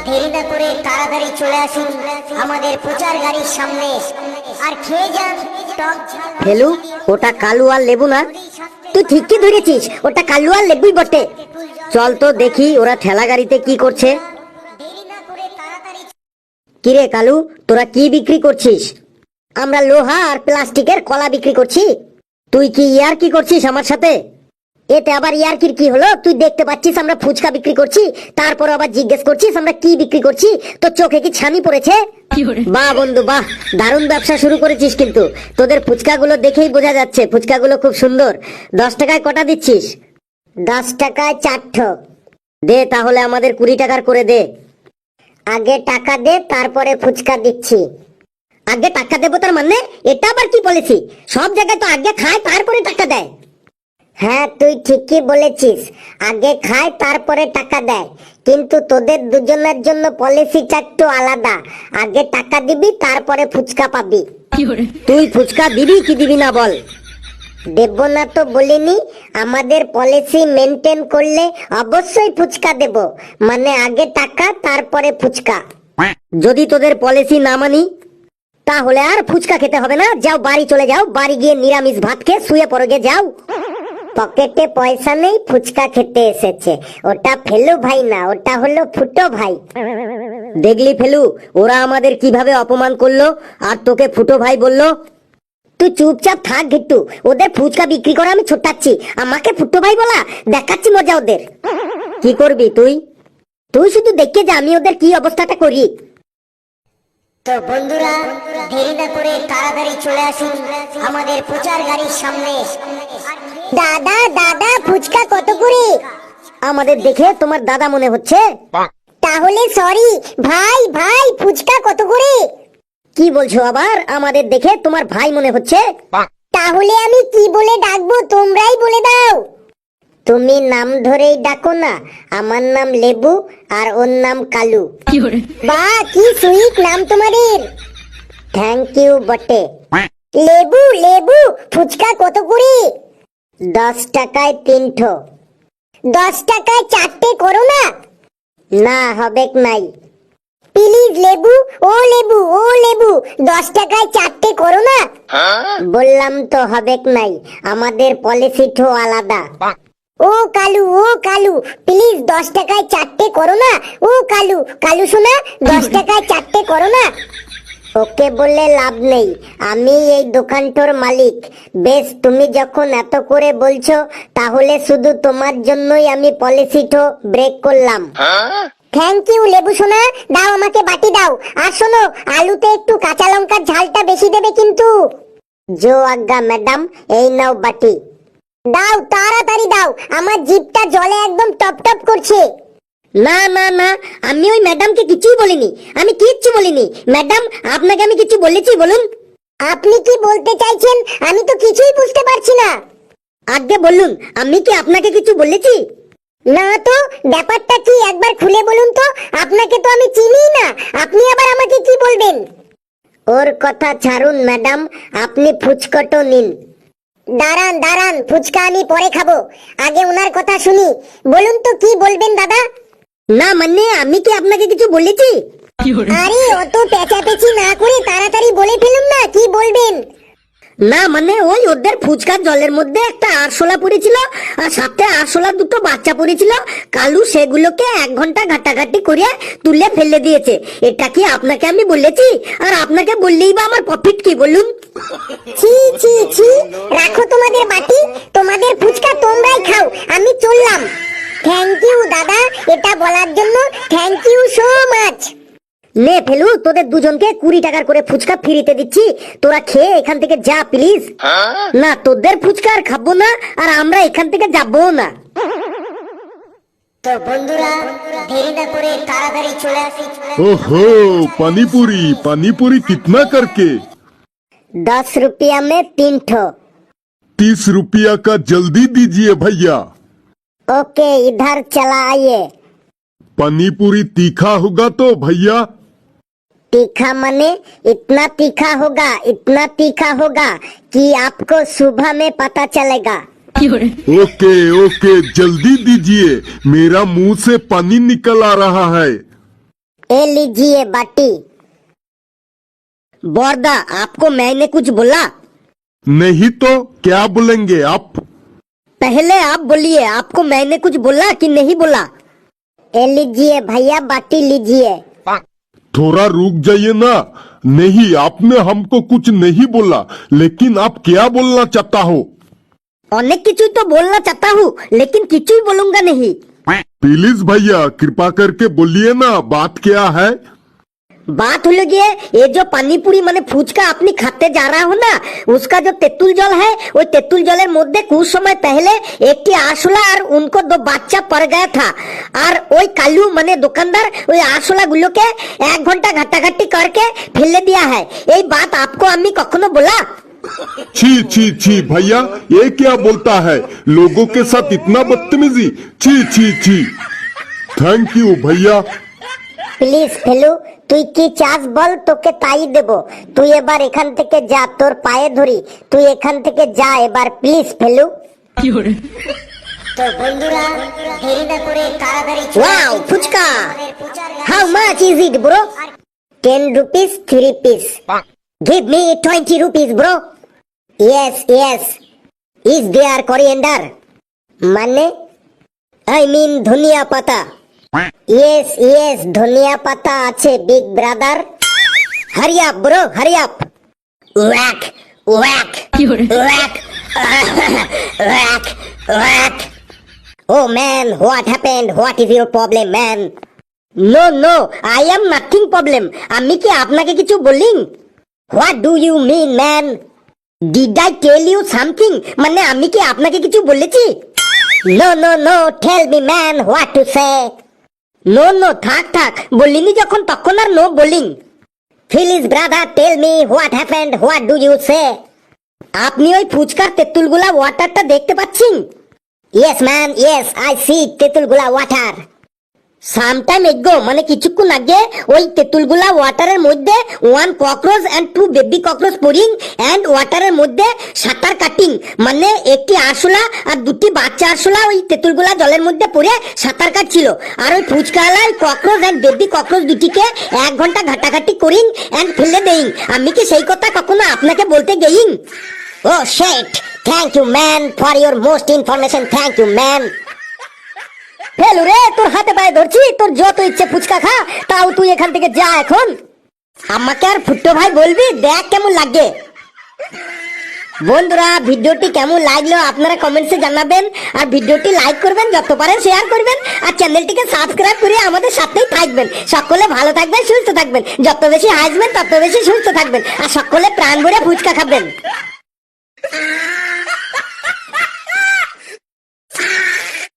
দেরি না করে তাড়াতাড়ি চলে আসুন আমাদের প্রচার গাড়ির সামনে আর খেয়ে যান টক ঝাল। ফেলু, ওটা কালু আর লেবু না? তুই ঠিকই ধরেছিস, ওটা কালু আর লেবুই বটে। চল তো দেখি ওরা ঠেলা গাড়িতে কি করছে। দেরি না করে তাড়াতাড়ি। কিরে কালু, তোরা কি বিক্রি করছিস? আমরা লোহা আর প্লাস্টিকের কলা বিক্রি করছি। তুই কি ইয়ার কি করছিস আমার সাথে? এতে আবার ইয়ারকির কি হলো? তুই দেখতে পাচ্ছিস আমরা ফুচকা বিক্রি করছি, তারপর আবার জিজ্ঞেস করছিস আমরা কি বিক্রি করছি। তো চোখে কি ছানি পড়েছে? বাহ বন্ধু বাহ, দারুণ ব্যবসা শুরু করেছিস। কিন্তু তোদের ফুচকাগুলো দেখেই বোঝা যাচ্ছে ফুচকাগুলো খুব সুন্দর। 10 টাকায় কটা দিচ্ছিস? 10 টাকায় 4ঠো। দে তাহলে আমাদের 20 টাকার করে দে। আগে টাকা দে, তারপরে ফুচকা দিচ্ছি। আগে টাকা দেবো তার মানে? এটা আবার কি বলেছি? সব জায়গায় তো আগে খায় তারপরে টাকা দেয়। হ্যাঁ, তুই ঠিকই বলেছিস, আগে খায় তারপরে টাকা দেয়। কিন্তু তোদের দুজনের জন্য পলিসিটা একটু আলাদা। আগে টাকা দিবি, তারপরে ফুচকা পাবি। তুই ফুচকা দিবি কি দিবি না বল? দেব না তো বলিনি, আমাদের পলিসি মেনটেন করলে অবশ্যই ফুচকা দেব। মানে আগে টাকা তারপরে ফুচকা। যদি তোদের পলিসি না মানি তাহলে আর ফুচকা খেতে হবে না। যাও বাড়ি চলে যাও, বাড়ি গিয়ে নিরামিষ ভাত খেয়ে শুয়ে পড়ো গে, যাও। পকেটে পয়সা নেই, ফুচকা খেতে এসেছে। ওটা ফেলু ভাই না, ওটা হলো ফুটো ভাই। দেখলি ফেলু, ওরা আমাদের কিভাবে অপমান করলো আর তোকে ফুটো ভাই বললো। তুই চুপচাপ থাক ঘিট্টু, ওদের ফুচকা বিক্রি করে আমি ছোটাচ্ছি, আমাকে ফুটো ভাই বলা, দেখাচ্ছি মজা ওদের। কি করবি তুই? তুই শুধু দেখে যা আমি ওদের কি অবস্থাটা করি। তো বন্ধুরা, দেরি না করে তাড়াতাড়ি চলে আসুন আমাদের প্রচার গাড়ির সামনে। দাদা দাদা, ফুচকা কত করে? আমাদের দেখে তোমার দাদা মনে হচ্ছে? তাহলে সরি ভাই, ভাই ফুচকা কত করে? কি বলছো আবার? আমাদের দেখে তোমার ভাই মনে হচ্ছে? তাহলে আমি কি বলে ডাকবো, তোমরাই বলে দাও। তুমি নাম ধরেই ডাকো না, আমার নাম লেবু আর ওর নাম কালু। বাহ, কি সুইট নাম তোমাদের। থ্যাংক ইউ বটে। লেবু লেবু, ফুচকা কত করে? 10 টাকায় 3ঠো। 10 টাকায় 4টে করো না। না, হবেক নাই। প্লিজ লেবু, ও লেবু, ও লেবু, 10 টাকায় 4টে করো না। বললাম তো হবেক নাই, আমাদের পলিসিটো আলাদা। ও কালু, ও কালু, প্লিজ 10 টাকায় 4টে করো না। ও কালু, কালু শোনা, 10 টাকায় 4টে করো না। ওকে বললে লাভ নেই, আমি এই দোকানটার মালিক। বেশ, তুমি যখন এত করে বলছো তাহলে শুধু তোমার জন্যই আমি পলিসিটো ব্রেক করলাম। থ্যাংক ইউ লেবু সোনা, দাও আমাকে বাটি দাও। আর শোনো, আলুতে একটু কাঁচা লঙ্কার ঝালটা বেশি দেবে কিন্তু। জো আজ্ঞা ম্যাডাম, এই নাও বাটি। দাও, তাড়াতাড়ি দাও, আমার জিভটা জলে একদম টপ টপ করছে। না না না, আমি ওই ম্যাডামকে কিছুই বলিনি, আমি কিচ্ছু বলিনি। ম্যাডাম, আপনাকে আমি কিছু বলেছি বলুন? আপনি কি বলতে চাইছেন আমি তো কিছুই বুঝতে পারছি না। আগে বলুন, আমি কি আপনাকে কিছু বলেছি? না তো, ব্যাপারটা কি একবার খুলে বলুন তো। আপনাকে তো আমি চিনিই না, আপনি আবার আমাকে কি বলবেন? ওর কথা ছাড়ুন ম্যাডাম, আপনি ফুচকাটো নিন। দাঁড়ান দাঁড়ান, ফুচকা আমি পরে খাবো, আগে ওনার কথা শুনি। বলুন তো কি বলবেন দাদা। না মানে আমি কি আপনাকে কিছু বলেছি? আরে অত পেঁচাপেচি না করে তাড়াতাড়ি বলে ফেলুন না, কি বলবেন। না মানে ওই ওদের ফুচকার জলের মধ্যে একটা আরশোলা পড়েছিল আর সাথে আরশোলার দুটো বাচ্চা পড়েছিল। কালু সেগুলোকে 1 ঘন্টা ঘাটাঘাটি করে তুলে ফেলে দিয়েছে। এটা কি আপনাকে আমি বলেছি? আর আপনাকে বললেই বা আমার প্রফিট কি বলুন? ছি ছি ছি, রাখো তোমাদের বাটি, তোমাদের ফুচকা তোমরাই খাও, আমি চললাম। থ্যাংক ইউ দাদা, এটা বলার জন্য থ্যাংক ইউ সো মাচ। নে ফেলু, তোদের দুজনকে 20 টাকার করে ফুচকা ফ্রিতে দিচ্ছি, তোরা খেয়ে এখান থেকে যা প্লিজ। না, তোদের ফুচকা আর খাবো না, আর আমরা এখান থেকে যাবো না। তো বন্ধুরা, দেরি না করে তাড়াতাড়ি চলে আসি। ओहो, पानी पूरी कितना करके? 10 रुपया में 3ठो। 30 रुपया का जल्दी दीजिए भैया। ओके, इधर चला आइए। पानी पूरी तीखा होगा तो भैया? तीखा मने इतना तीखा होगा, इतना तीखा होगा कि आपको सुबह में पता चलेगा। ओके ओके, जल्दी दीजिए, मेरा मुंह से पानी निकल आ रहा है। ए लीजिए बाटी। बॉर्दा आपको मैंने कुछ बोला? नहीं तो क्या बोलेंगे आप? पहले आप बोलिए, आपको मैंने कुछ बोला कि नहीं बोला? ए लीजिए भैया बाटी लीजिए। थोड़ा रुक जाइए ना। नहीं, आपने हमको कुछ नहीं बोला, लेकिन आप क्या बोलना चाहता हो? अनेक किचुई तो बोलना चाहता हूँ, लेकिन किचुई बोलूंगा नहीं। प्लीज भैया कृपा करके बोलिए ना, बात क्या है? बात হলো গিয়ে ये जो পানিপুরি মানে ফুচকা আপনি খাতে जा रहा हो ना, उसका जो তেঁতুল জল है, ওই তেঁতুল জলের মধ্যে कुछ समय पहले একটি আরশোলা আর उनको दो বাচ্চা पड़ गया था। আর ওই কালু মানে দোকানদার ওই আরশোলা গুলোকে 1 ঘন্টা ঘাটাঘাটি करके ফেলে दिया है। এই बात आपको আমি কখনো बोला? छी छी छी भैया, ये क्या बोलता है? लोगों के साथ इतना बदतमीजी, छी छी छी। थैंक यू भैया। প্লিজ ফেলু, তুই কি চাস বল, তোকে তাই দেব। তুই এবার এখান থেকে যা, তোর পায়ে ধরি, তুই এখান থেকে যা এবার প্লিজ ফেলু। তো বন্ধুরা দেরি না করে তাড়াতাড়ি wow fuchka, how much is it bro? 10 rupees 3 piece। Give me 20 rupees bro. Yes yes। Is there coriander? মানে I mean ধনিয়া পাতা। ইয়েস ইয়েস, ধনিয়া পাতা আছে big brother. Hurry up bro, hurry up. Whack, whack, whack, whack, whack. Oh man, what happened? What is your problem man? No, no, I am nothing problem. আমি কি আপনাকে কিছু বলি? What do you mean man? Did I tell you something? মানে আমি কি আপনাকে কিছু বলেছি? No, no, no, tell me man what to say. No, no, থাক থাক, বলিনি যখন তখন আর no bowling. Please brother tell me what happened, what do you say? আপনি ওই ফুচকার তেঁতুলগুলা ওয়াটারটা দেখতে পাচ্ছেন? Yes man, yes, I see তেঁতুলগুলা ওয়াটার। সামটাইম এগো মানে কিছুক্ষণ আগে ওই তেঁতুলগুলা ওয়াটারের মধ্যে 1 cockroach and 2 baby cockroach pouring and ওয়াটারের মধ্যে সাঁতার কাটিং, মানে একটি আরশোলা আর দুটি বাচ্চা আরশোলা ওই তেঁতুলগুলা জলের মধ্যে পড়ে সাঁতার কাটছিল। আর ওই ফুচকাওয়ালা ককরোচ এন্ড বেবি ককরোচ দুটিকে 1 ঘন্টা ঘাটাঘাটি করিং এন্ড ফেলে দেইং। আমি কি সেই কথা কখনো আপনাকে বলতে going? Oh shit, thank you man for your most information, thank you man. Felu রে, তোর হাতে পায়ে ধরছি, তোর যত ইচ্ছে ফুচকা খা, তাও তুই এখান থেকে যা এখন। আমাকে আর ফুট্টো ভাই বলবি, দেখ কেমন লাগে। বন্ধুরা ভিডিওটি কেমন লাগলো আপনারা কমেন্টসে জানাবেন, আর ভিডিওটি লাইক করবেন, যত পারেন শেয়ার করবেন, আর চ্যানেলটিকে সাবস্ক্রাইব করে আমাদের সাথেই থাকবেন। সকলে ভালো থাকবেন, সুস্থ থাকবেন, যত বেশি হাসবেন তত বেশি সুস্থ থাকবেন, আর সকলে প্রাণ ভরে ফুচকা খাবেন।